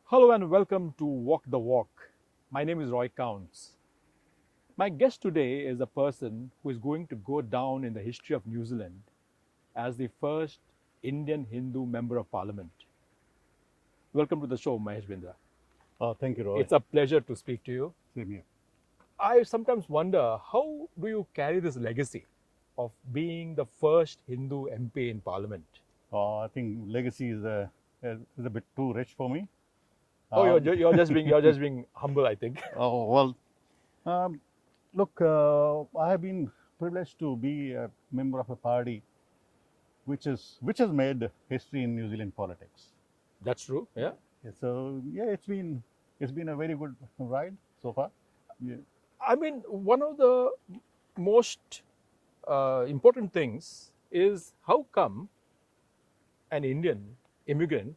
Hello and welcome to Walk the Walk. My name is Roy Kaunds. My guest today is a person who is going to go down in the history of New Zealand as the first Indian Hindu Member of Parliament. Welcome to the show, Mahesh Bindra. Thank you, Roy. It's a pleasure to speak to you. Same here. I sometimes wonder, how do you carry this legacy of being the first Hindu MP in Parliament? I think legacy is a bit too rich for me. Oh, Um, you're just being humble, I think. oh, well, um, look, I have been privileged to be a member of a party which has made history in New Zealand politics. That's true. Yeah. So yeah, it's been a very good ride so far. Yeah. I mean, one of the most important things is how come an Indian immigrant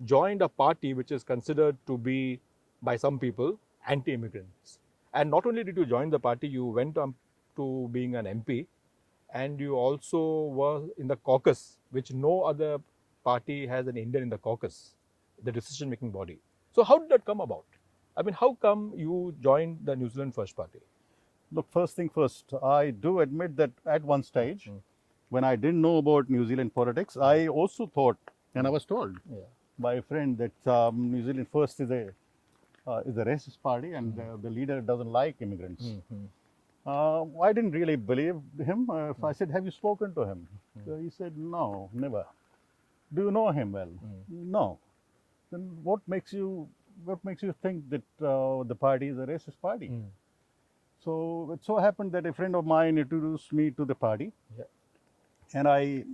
joined a party which is considered to be, by some people, anti-immigrants. And not only did you join the party, you went on to being an MP, and you also were in the caucus, which no other party has an Indian in the caucus, the decision-making body. So how did that come about? I mean, how come you joined the New Zealand First Party? Look, first thing first, I do admit that at one stage, when I didn't know about New Zealand politics, I also thought, and I was told Yeah. by a friend that New Zealand First is a racist party and the leader doesn't like immigrants. I didn't really believe him. I said, "Have you spoken to him?" So he said, "No, never." Do you know him well? No. Then what makes you think that the party is a racist party? So it so happened that a friend of mine introduced me to the party, Yeah. and I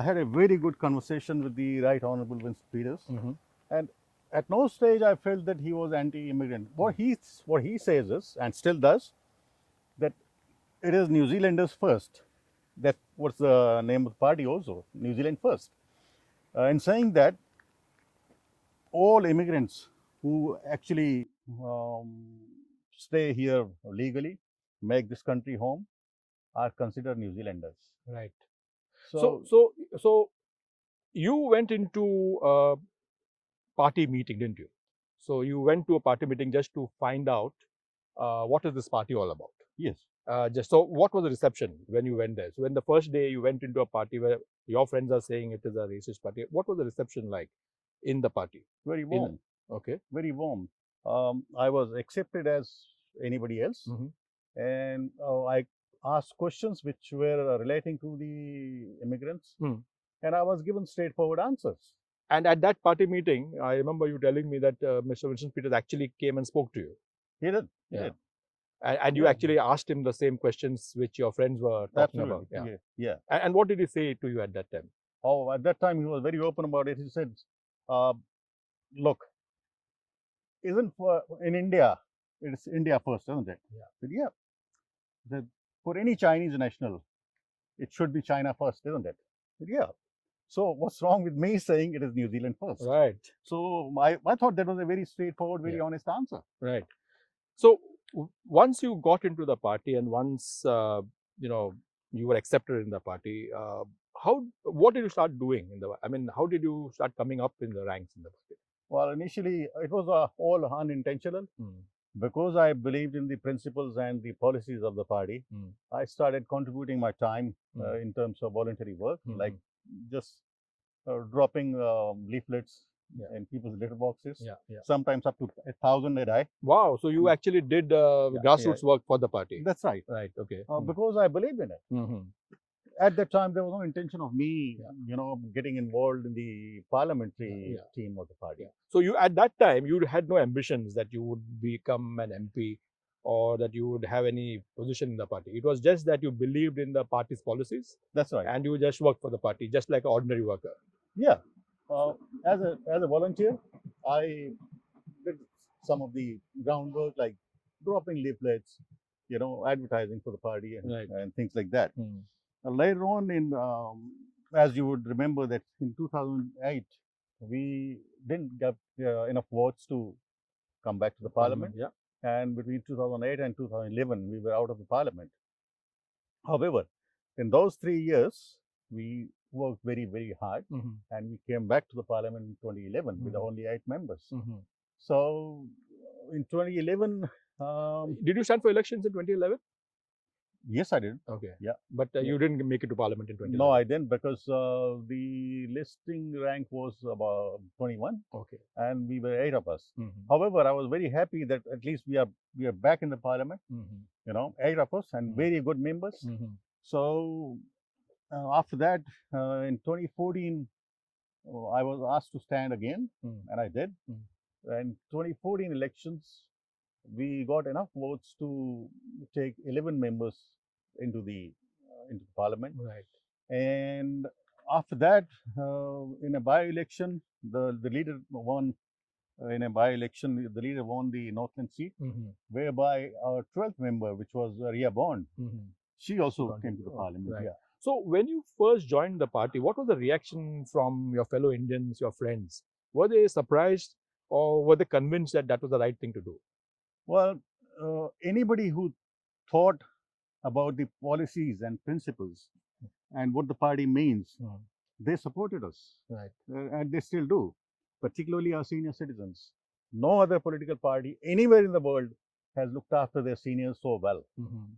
had a very good conversation with the Right Honourable Winston Peters, and at no stage I felt that he was anti-immigrant. What he says is, and still does, that it is New Zealanders first. That was the name of the party also, New Zealand First. In saying that, all immigrants who actually stay here legally, make this country home, are considered New Zealanders. Right. So, So you went into a party meeting, didn't you? So you went to a party meeting just to find out what is this party all about. yes, Just so, what was the reception when you went there? So when the first day you went into a party where your friends are saying it is a racist party, what was the reception like in the party? very In warm, okay. very warm. I was accepted as anybody else, and I asked questions which were relating to the immigrants, and I was given straightforward answers. And at that party meeting, I remember you telling me that Mr. Vincent Peters actually came and spoke to you. He did. He Yeah. did. And you Yeah. actually asked him the same questions which your friends were talking Absolutely. about. Yeah. Yeah. And what did he say to you at that time? Oh, at that time he was very open about it. He said, uh, "Look, isn't for in India, it's India first, isn't it?" Yeah. I said, yeah. That for any Chinese national, it should be China first, isn't it? I said, yeah. So what's wrong with me saying it is New Zealand first? Right. So I thought that was a very straightforward, very honest answer. Right. So once you got into the party and once you know you were accepted in the party, what did you start doing in the? I mean, how did you start coming up in the ranks in the party? Well, initially it was all unintentional. Because I believed in the principles and the policies of the party, I started contributing my time in terms of voluntary work, like just dropping leaflets in people's litter boxes. Yeah, yeah. Sometimes up to 1,000 a day. Wow. So you actually did grassroots work for the party. That's right. Right. Okay. Because I believed in it. At that time, there was no intention of me, getting involved in the parliamentary team of the party. So you, at that time, you had no ambitions that you would become an MP or that you would have any position in the party. It was just that you believed in the party's policies. That's right. And you just worked for the party, just like an ordinary worker. Yeah. As a volunteer, I did some of the groundwork, like dropping leaflets, advertising for the party and things like that. Later on, as you would remember, that in 2008, we didn't get enough votes to come back to the parliament. Yeah. And between 2008 and 2011, we were out of the parliament. However, in those 3 years, we worked very, very hard, Mm-hmm. and we came back to the parliament in 2011 with Mhm. only 8 members. Mm-hmm. So in 2011, Did you stand for elections in 2011? yes, I did. Okay. Yeah. But Yeah. you didn't make it to parliament in 2011. No, I didn't, because the listing rank was about 21, Okay. and we were 8 of us. Mm-hmm. However, I was very happy that at least we are back in the parliament. Mm-hmm. 8 of us, and Mhm. very good members. Mm-hmm. So after that, in 2014, I was asked to stand again, and I did. And 2014 elections, we got enough votes to take 11 members into the parliament. Right. And after that, in a by-election, the leader won. In a by-election, the leader won the Northland seat, Mm-hmm. whereby our 12th member, which was Ria Bond, Mm-hmm. she also Gone came to- to the oh, parliament. right. Yeah. So when you first joined the party, what was the reaction from your fellow Indians, your friends? Were they surprised, or were they convinced that that was the right thing to do? Well, anybody who thought about the policies and principles and what the party means, they supported us. Right. And they still do, particularly our senior citizens. No other political party anywhere in the world has looked after their seniors so well. Mm-hmm.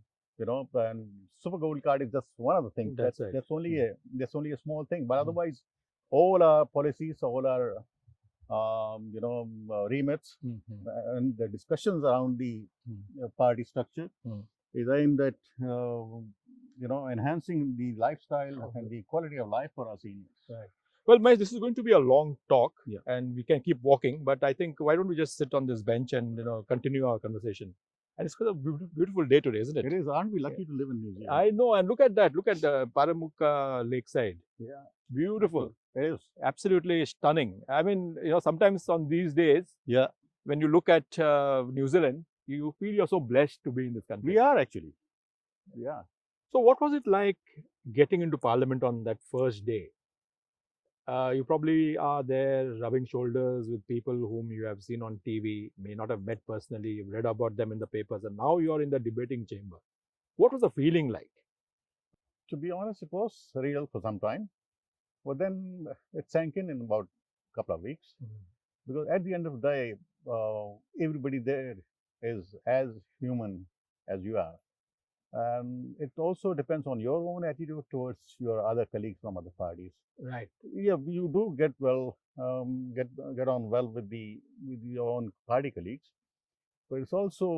And Super Gold Card is just one of the things. That's right. That's only a small thing. But otherwise, all our policies, all our remits, and the discussions around the party structure is aimed at enhancing the lifestyle and the quality of life for our seniors. Right. Well, Mahesh, this is going to be a long talk, Yeah. and we can keep walking. But I think, why don't we just sit on this bench and continue our conversation? And it's a beautiful day today, isn't it? It is. Aren't we lucky to live in New Zealand? I know, and look at that. Look at the Paramukka lakeside. Yeah. Beautiful. It is. Absolutely stunning. I mean, sometimes on these days, Yeah. when you look at New Zealand, you feel you're so blessed to be in this country. We are actually. Yeah. So what was it like getting into parliament on that first day? You probably are there rubbing shoulders with people whom you have seen on TV, may not have met personally, you've read about them in the papers, and now you're in the debating chamber. What was the feeling like? To be honest, it was surreal for some time. But then it sank in about a couple of weeks. Because at the end of the day, everybody there is as human as you are. It also depends on your own attitude towards your other colleagues from other parties. Right. Yeah, you do get get on well with your own party colleagues, but it's also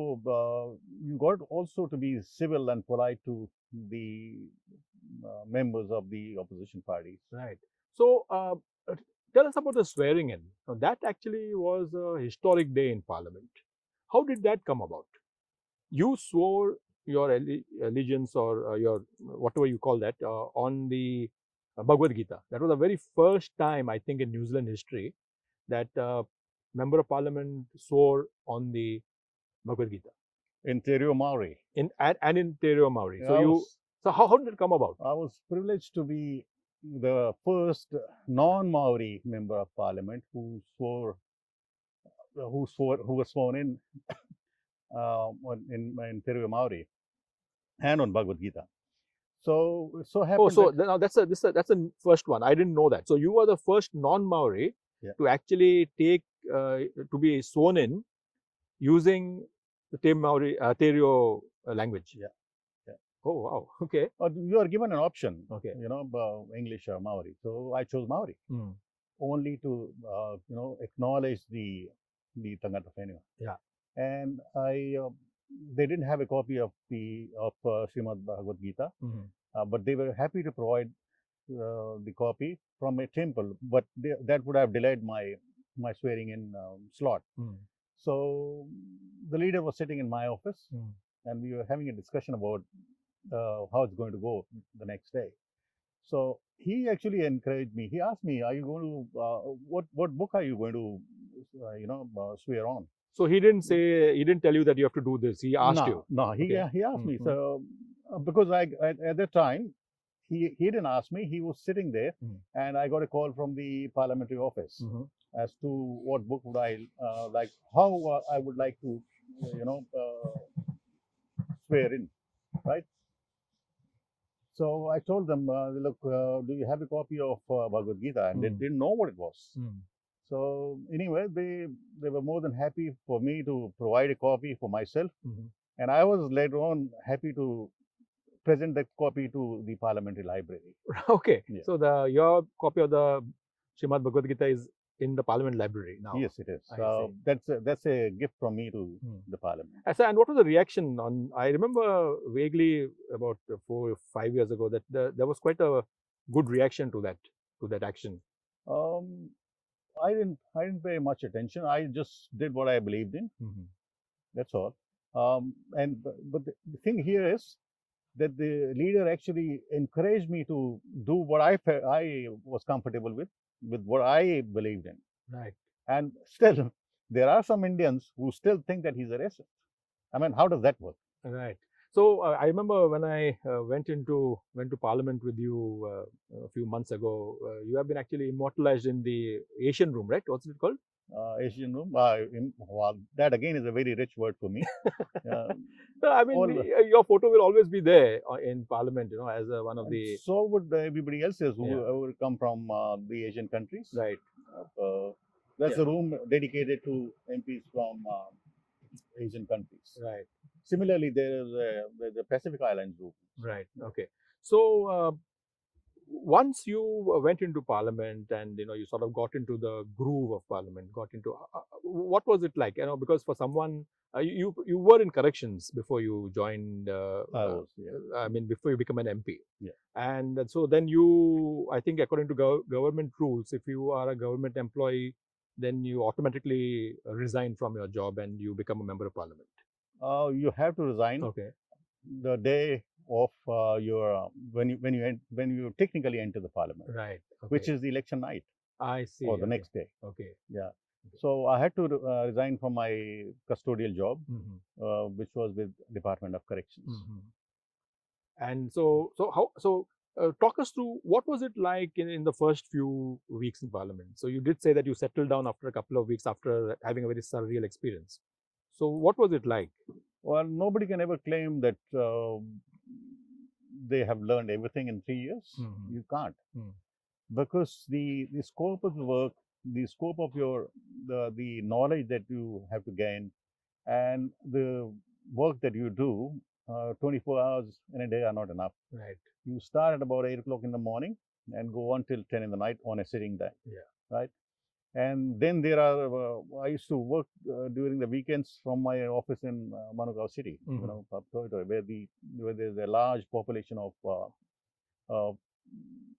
you got also to be civil and polite to the members of the opposition parties. Right. So tell us about the swearing in. Now, that actually was a historic day in Parliament. How did that come about? You swore your allegiance, or your whatever you call that, on the Bhagavad Gita. That was the very first time, I think, in New Zealand history that member of Parliament swore on the Bhagavad Gita. In Te Reo Maori. And in Te Reo Maori. Yeah, So how did it come about? I was privileged to be the first non-Maori member of Parliament who was sworn in in Te Reo Maori and on Bhagavad Gita. So happened. Oh, so now that's the first one. I didn't know that. So you were the first non-Maori to actually take to be sworn in using the Te Reo language. Yeah. Oh wow. Okay. You are given an option. Okay. English or Maori. So I chose Maori only to acknowledge the Tangata Whenua. Yeah. And they didn't have a copy of Srimad Bhagavad Gita, but they were happy to provide the copy from a temple, but that would have delayed my swearing in slot. So the leader was sitting in my office, and we were having a discussion about how it's going to go the next day. So he actually encouraged me. He asked me, "Are you going to what book are you going to swear on?" So he didn't tell you that you have to do this. He asked you. No, he asked me. So because at that time he didn't ask me. He was sitting there, and I got a call from the parliamentary office as to what book would I like, how I would like to swear in, right? So I told them, look, do you have a copy of Bhagavad Gita? And they didn't know what it was. So anyway, they were more than happy for me to provide a copy for myself. And I was later on happy to present that copy to the parliamentary library. Okay. Yeah. So your copy of the Srimad Bhagavad Gita is in the Parliament Library now. Yes, it is. I see. That's a gift from me to the Parliament. And what was the reaction on? I remember vaguely about 4 or 5 years ago that there was quite a good reaction to that action. I didn't pay much attention. I just did what I believed in. That's all. But the thing here is that the leader actually encouraged me to do what I was comfortable with what I believed in. Right. And still, there are some Indians who still think that he's a racist. I mean, how does that work? Right. So I remember when I went to Parliament with you a few months ago. You have been actually immortalized in the Asian room, right? What's it called? Asian room. Well, that again is a very rich word for me. I mean, your photo will always be there in Parliament, as one of the. So would everybody else's who come from the Asian countries. Right. That's a room dedicated to MPs from Asian countries. Right. Similarly, there's the Pacific Islands room. Right. Okay. So once you went into Parliament and you sort of got into the groove of Parliament, got into what was it like? Because for someone you were in corrections before you joined. I was. Yeah. I mean, before you become an MP. Yeah. And so then I think according to government rules, if you are a government employee, then you automatically resign from your job and you become a member of Parliament. You have to resign. Okay. The day of your when you technically enter the Parliament. Right. Okay. Which is the election night. I see. Or the next day. Okay. Yeah. So I had to resign from my custodial job, which was with Department of Corrections. And so talk us through what was it like in the first few weeks in Parliament. So you did say that you settled down after a couple of weeks after having a very surreal experience. So what was it like? Well, nobody can ever claim that they have learned everything in 3 years. You can't, because the scope of the work, the scope of the knowledge that you have to gain, and the work that you do, 24 hours in a day are not enough. Right. You start at about 8 o'clock in the morning and go on till 10 in the night on a sitting day. Yeah. Right. And then there are, I used to work during the weekends from my office in Manukau City, where there's a large population of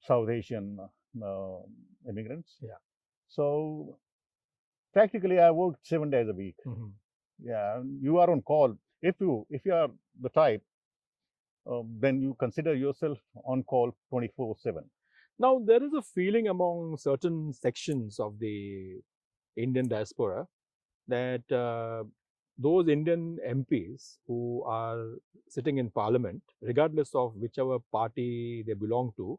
South Asian immigrants. Yeah. So practically I worked 7 days a week. Yeah, you are on call. If you are the type, then you consider yourself on call 24/7. Now, there is a feeling among certain sections of the Indian diaspora that those Indian MPs who are sitting in Parliament, regardless of whichever party they belong to,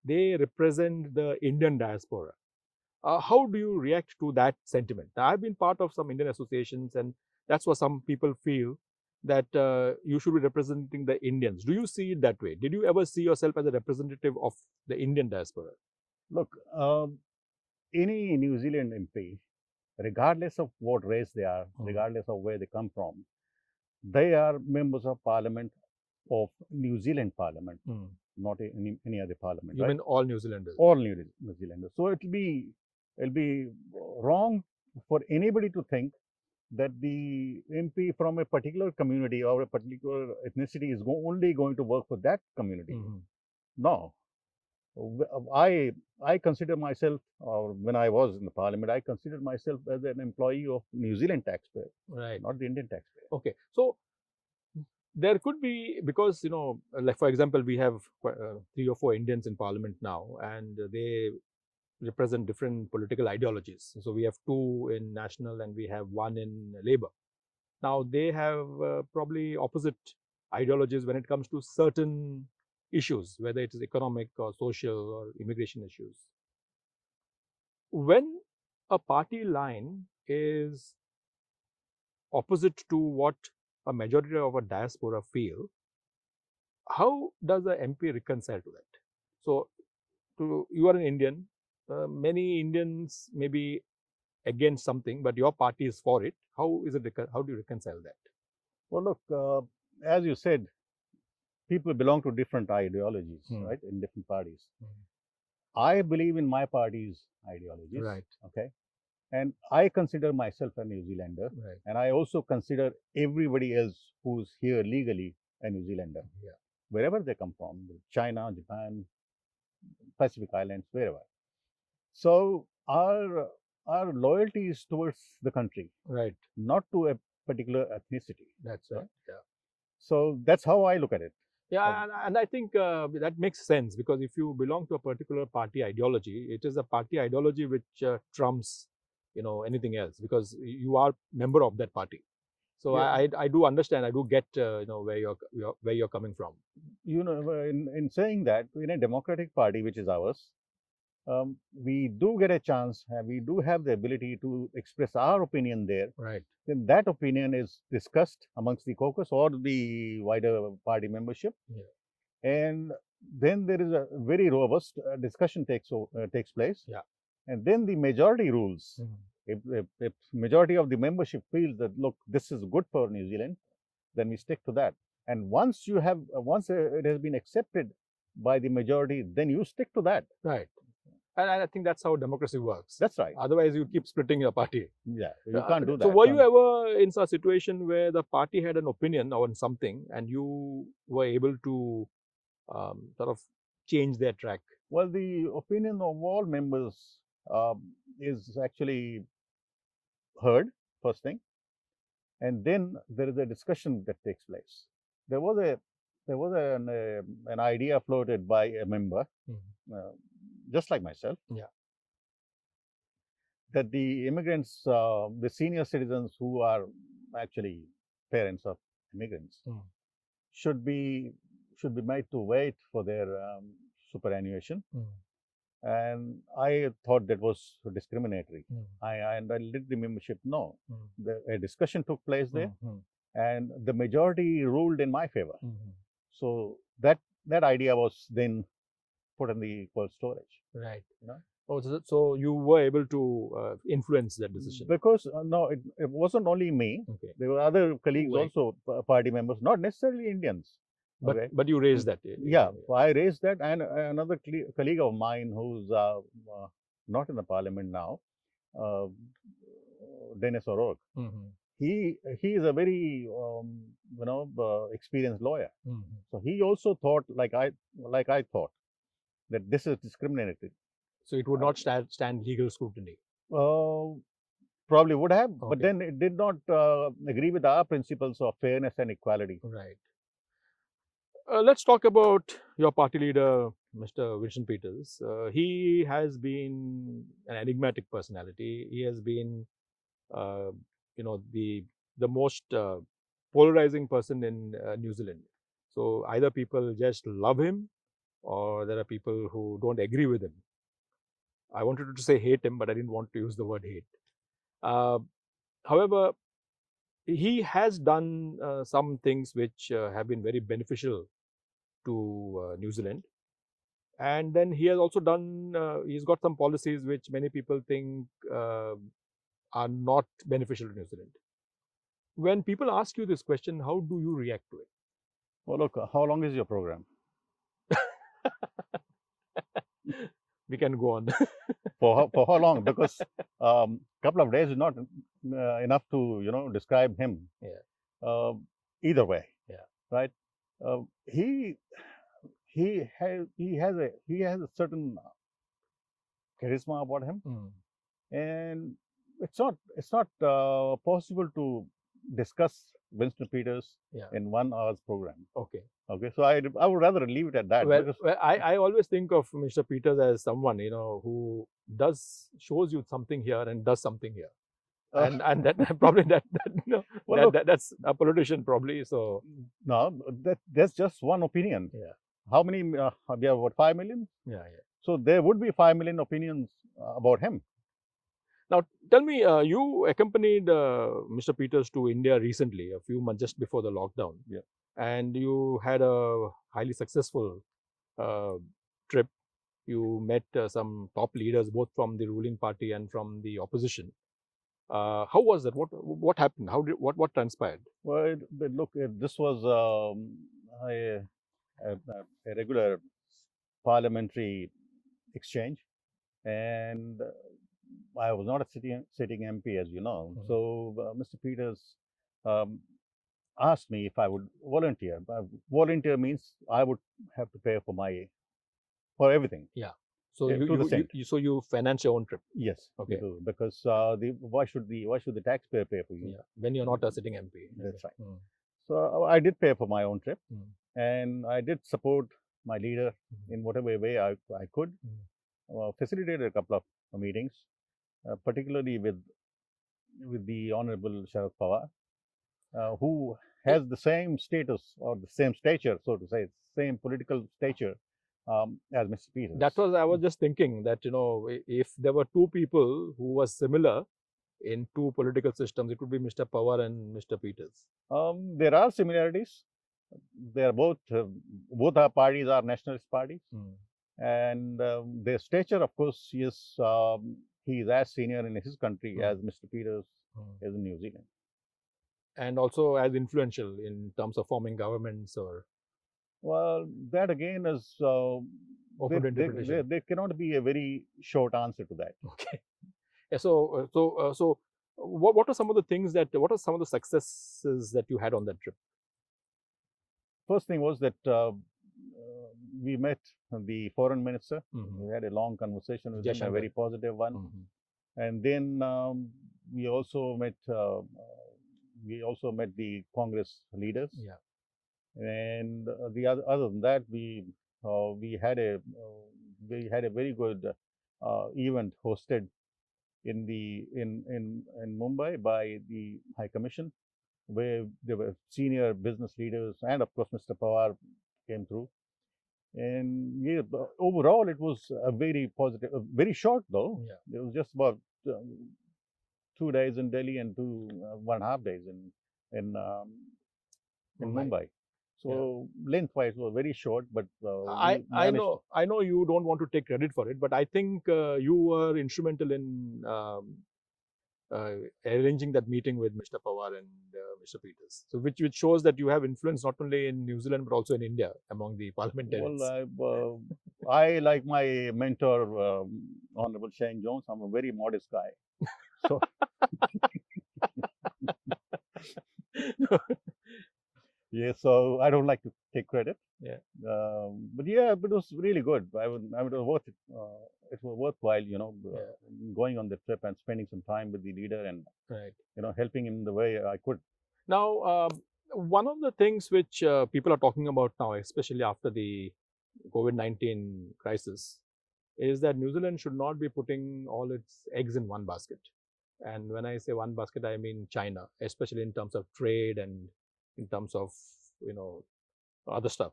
they represent the Indian diaspora. How do you react to that sentiment? Now, I've been part of some Indian associations, and that's what some people feel, that you should be representing the Indians. Do you see it that way? Did you ever see yourself as a representative of the Indian diaspora? Look, any New Zealand MP, regardless of what race they are, regardless of where they come from, they are members of Parliament of New Zealand Parliament, not any other Parliament. You mean all New Zealanders? All New Zealanders. So it'll be wrong for anybody to think that the MP from a particular community or a particular ethnicity is only going to work for that community. No. I consider myself, or when I was in the Parliament, I considered myself as an employee of New Zealand taxpayer, right? Not the Indian taxpayer. Okay. So there could be, because, like for example, we have 3 or 4 Indians in Parliament now, and they represent different political ideologies. So we have 2 in National and we have 1 in Labour. Now they have probably opposite ideologies when it comes to certain issues, whether it is economic or social or immigration issues. When a party line is opposite to what a majority of a diaspora feel, how does the MP reconcile to that? So, you are an Indian. Many Indians may be against something, but your party is for it. How is it? How do you reconcile that? Well, look, as you said, people belong to different ideologies, right, in different parties. I believe in my party's ideologies. Right. Okay. And I consider myself a New Zealander. Right. And I also consider everybody else who's here legally a New Zealander. Yeah. Wherever they come from, China, Japan, Pacific Islands, wherever. So our loyalty is towards the country, Right. not to a particular ethnicity. That's right. Yeah. So that's how I look at it. Yeah, and I think that makes sense, because if you belong to a particular party ideology, it is a party ideology which trumps, anything else, because you are member of that party. So Yeah. I do understand, I do get where you're coming from. In saying that, in a democratic party, which is ours, we do get a chance, and we do have the ability to express our opinion there. Right. Then that opinion is discussed amongst the caucus or the wider party membership. Yeah. And then there is a very robust discussion takes place. Yeah. And then the majority rules. If majority of the membership feels that, look, this is good for New Zealand, then we stick to that. And once it has been accepted by the majority, then you stick to that. Right. And I think that's how democracy works. That's right. Otherwise, you keep splitting your party. Yeah, you can't do that. So were you ever in a situation where the party had an opinion on something and you were able to sort of change their track? Well, the opinion of all members is actually heard, first thing. And then there is a discussion that takes place. There was an idea floated by a member, just like myself, that the immigrants, the senior citizens who are actually parents of immigrants, should be made to wait for their superannuation. And I thought that was discriminatory. I let the membership know. A discussion took place there, and the majority ruled in my favor. So that idea was then put in the cold storage. Right. Oh, so you were able to influence that decision? Because no, it wasn't only me. Okay. There were other colleagues also, party members, not necessarily Indians. But you raised that. Yeah, I raised that, and another colleague of mine who's not in the parliament now, Dennis O'Rourke. He is a very experienced lawyer. So he also thought like I thought, that this is discriminatory. So it would not stand legal scrutiny. Probably would have, but then it did not agree with our principles of fairness and equality. Right. Let's talk about your party leader, Mr. Winston Peters. He has been an enigmatic personality. He has been, the most polarizing person in New Zealand. So either people just love him, or there are people who don't agree with him. I wanted to say hate him, but I didn't want to use the word hate. However, he has done some things which have been very beneficial to New Zealand. And then he has also done, he's got some policies which many people think are not beneficial to New Zealand. When people ask you this question, how do you react to it? Well, look, how long is your program? We can go on. For how long? Because couple of days is not enough to describe him. Yeah. Either way. Yeah. Right. He has a certain charisma about him, and it's not possible to discuss Winston Peters in 1 hour's program. Okay. So I would rather leave it at that. Well, I always think of Mr. Peters as someone who shows you something here and does something here, and that probably that's a politician probably. So no, that's just one opinion. Yeah. How many? We have what, 5 million? Yeah. So there would be 5 million opinions about him. Now, tell me, you accompanied Mr. Peters to India recently, a few months just before the lockdown. Yeah. and you had a highly successful trip. You met some top leaders, both from the ruling party and from the opposition. How was that? What happened? What transpired? Well, look, this was a, a regular parliamentary exchange, and I was not a sitting MP, as you know. Mhm. So Mr. Peters um, asked me if I would volunteer. Volunteer means I would have to pay for everything. Yeah. So To the cent. you finance your own trip. Yes. Okay. we do, because why should the taxpayer pay for you? Yeah. When you're not a sitting MP. That's right. Mm. So I did pay for my own trip, Mm. and I did support my leader in whatever way I could. Facilitated a couple of meetings, particularly with the Honorable Sharad Pawar, who has the same status or the same stature, so to say, same political stature as Mr. Peters. That was, I was just thinking that, if there were two people who were similar in two political systems, it would be Mr. Pawar and Mr. Peters. There are similarities. They are both our parties are nationalist parties, and their stature, of course, he is as senior in his country as Mr. Peters is in New Zealand, and also as influential in terms of forming governments or. Well, that again is there cannot be a very short answer to that. Okay. So what are some of the things what are some of the successes that you had on that trip? First thing was that we met the foreign minister. We had a long conversation with him, a very positive one. And then we also met the Congress leaders. Yeah. And other than that, we had a very good event hosted in Mumbai by the High Commission, where there were senior business leaders, and of course Mr. Pawar came through. And yeah, overall it was a very positive, very short though. Yeah. It was just about 2 days in Delhi and 1.5 days in Mumbai. So lengthwise was very short, but I know you don't want to take credit for it, but I think you were instrumental in arranging that meeting with Mr. Pawar and Mr. Peters. So which shows that you have influence not only in New Zealand but also in India among the parliamentarians. Well, I like my mentor, Honorable Shane Jones. I'm a very modest guy. So. Yeah, so I don't like to take credit. Yeah. But it was really good. it was worth it. It was worthwhile, going on the trip and spending some time with the leader and helping him the way I could. Now, one of the things which people are talking about now, especially after the COVID-19 crisis, is that New Zealand should not be putting all its eggs in one basket. And when I say one basket, I mean China, especially in terms of trade and in terms of other stuff.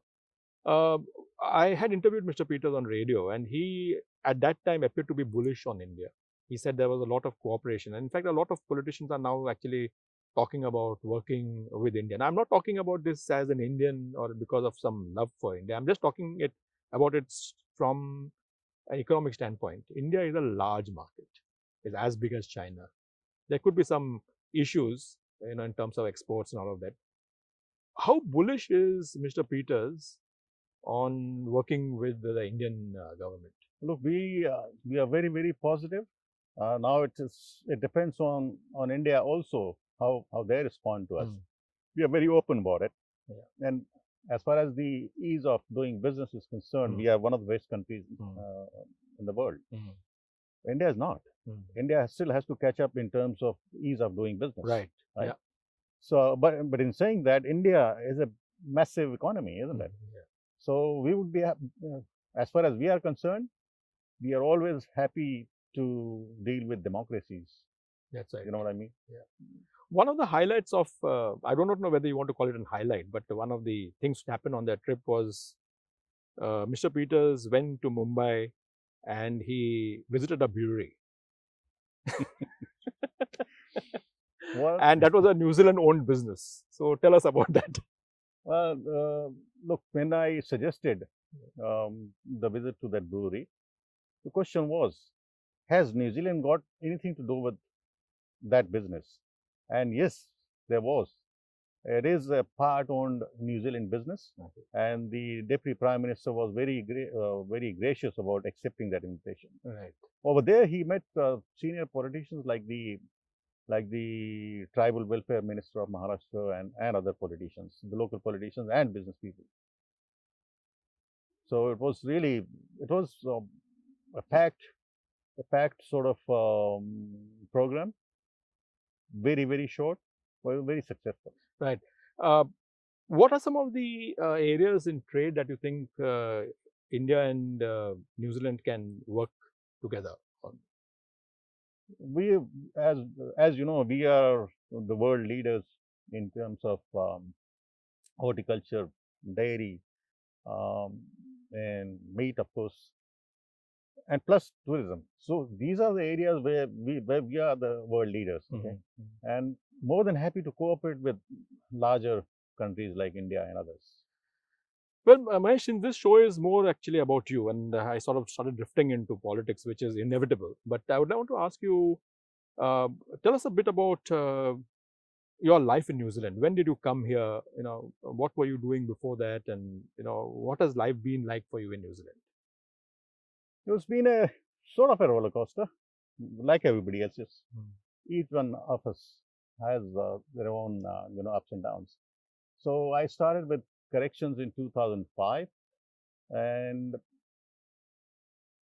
I had interviewed Mr. Peters on radio, and he at that time appeared to be bullish on India. He said there was a lot of cooperation, and in fact a lot of politicians are now actually talking about working with India. And I'm not talking about this as an Indian or because of some love for India. I'm just talking about it from an economic standpoint. India is a large market. It's as big as China. There could be some issues in terms of exports and all of that. How bullish is Mr. Peters on working with the Indian government? Look, we are very, very positive. Now it depends on India also how they respond to us. We are very open about it. Yeah. And as far as the ease of doing business is concerned, we are one of the best countries in the world. India is not. India still has to catch up in terms of ease of doing business. Right. Yeah. So, but in saying that, India is a massive economy, isn't it? Yeah. So we would be, as far as we are concerned, we are always happy to deal with democracies. That's right. You know what I mean? Yeah. One of the highlights of, I do not know whether you want to call it a highlight, but one of the things that happened on that trip was Mr. Peters went to Mumbai and he visited a brewery. And that was a New Zealand owned business. So tell us about that. Well, look, when I suggested the visit to that brewery, the question was, has New Zealand got anything to do with that business? And yes, there was. It is a part-owned New Zealand business, Okay. and the Deputy Prime Minister was very gracious about accepting that invitation. Right. Over there, he met senior politicians like the Tribal Welfare Minister of Maharashtra and other politicians, the local politicians and business people. So it was a packed sort of program, very short, very successful. Right. What are some of the areas in trade that you think India and New Zealand can work together on? We, as you know, we are the world leaders in terms of horticulture, dairy, and meat, of course, and plus tourism. So these are the areas where we are the world leaders, okay? And more than happy to cooperate with larger countries like India and others. Well, Mahesh, this show is more actually about you, and I sort of started drifting into politics, which is inevitable. But I would want to ask you, tell us a bit about your life in New Zealand. When did you come here? You know, what were you doing before that, and you know, what has life been like for you in New Zealand? It's been a sort of a roller coaster, like everybody else's. Each one of us has their own, ups and downs. So I started with corrections in 2005 and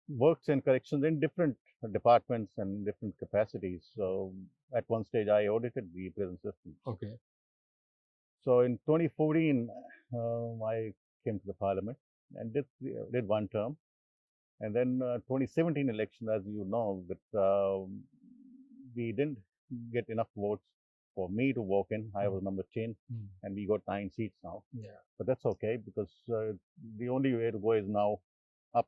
worked in corrections in different departments and different capacities. So at one stage, I audited the prison system. Okay. So in 2014, I came to the parliament and did one term. And then 2017 election, as you know, that we didn't get enough votes for me to walk in. I was number 10, and we got 9 seats now. Yeah. But that's okay, because the only way to go is now up,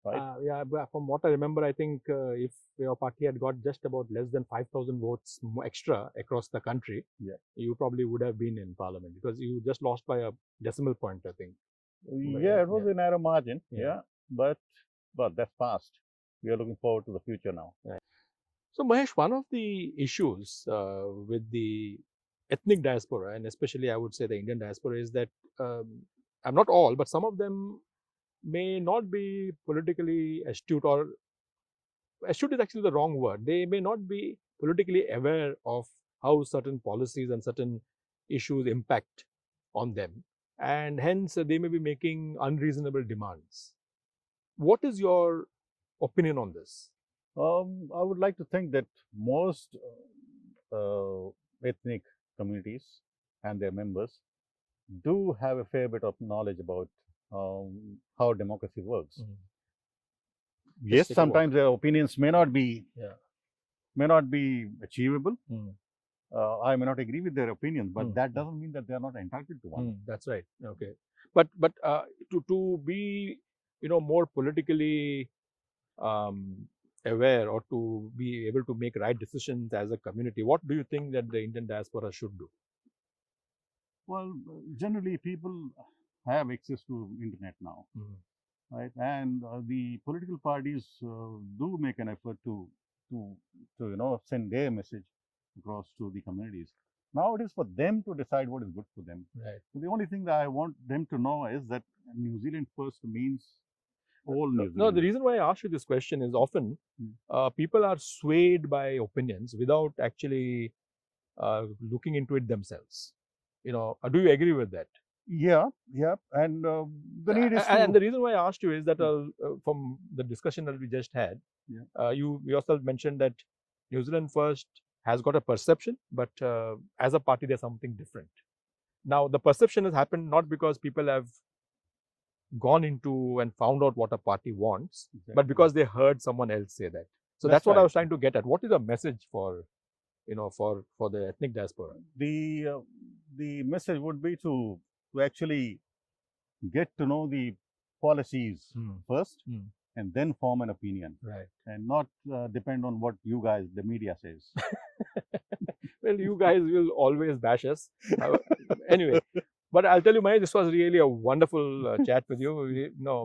right? Yeah, but from what I remember, I think if your party had got just about less than 5,000 votes extra across the country, you probably would have been in parliament, because you just lost by a decimal point, I think. Yeah, it was a narrow margin, but that's past. We are looking forward to the future now. Right. So Mahesh, one of the issues with the ethnic diaspora, and especially I would say the Indian diaspora, is that not all, but some of them may not be politically astute, or astute is actually the wrong word. They may not be politically aware of how certain policies and certain issues impact on them, and hence they may be making unreasonable demands. What is your opinion on this? I would like to think that most ethnic communities and their members do have a fair bit of knowledge about how democracy works. Yes, sometimes their opinions may not be achievable. I may not agree with their opinions, but that doesn't mean that they are not entitled to one. That's right. Okay, but to be more politically aware, or to be able to make right decisions as a community, what do you think that the Indian diaspora should do? Well, generally people have access to internet now, right? And the political parties do make an effort to send their message across to the communities. Now it is for them to decide what is good for them. Right. So the only thing that I want them to know is that New Zealand first means all New Zealand. No, the reason why I asked you this question is often people are swayed by opinions without actually looking into it themselves. Do you agree with that? Yeah, and the need is and the reason why I asked you is that from the discussion that we just had, you yourself mentioned that New Zealand First has got a perception, but as a party there's something different. Now the perception has happened not because people have gone into and found out what a party wants, but because they heard someone else say that. So that's what I was trying to get at. What is the message for the ethnic diaspora? The message would be to actually get to know the policies first, and then form an opinion, right? And not depend on what you guys, the media, says. Well, you guys will always bash us anyway. But I'll tell you, Mahesh, this was really a wonderful chat with you. We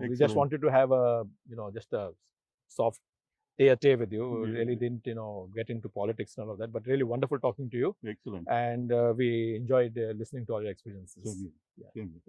just Excellent. wanted to have a, just a soft tete with you. We Yeah. really didn't, get into politics and all of that. But really wonderful talking to you. Excellent. And we enjoyed listening to all your experiences. So, yeah. Yeah. Same here.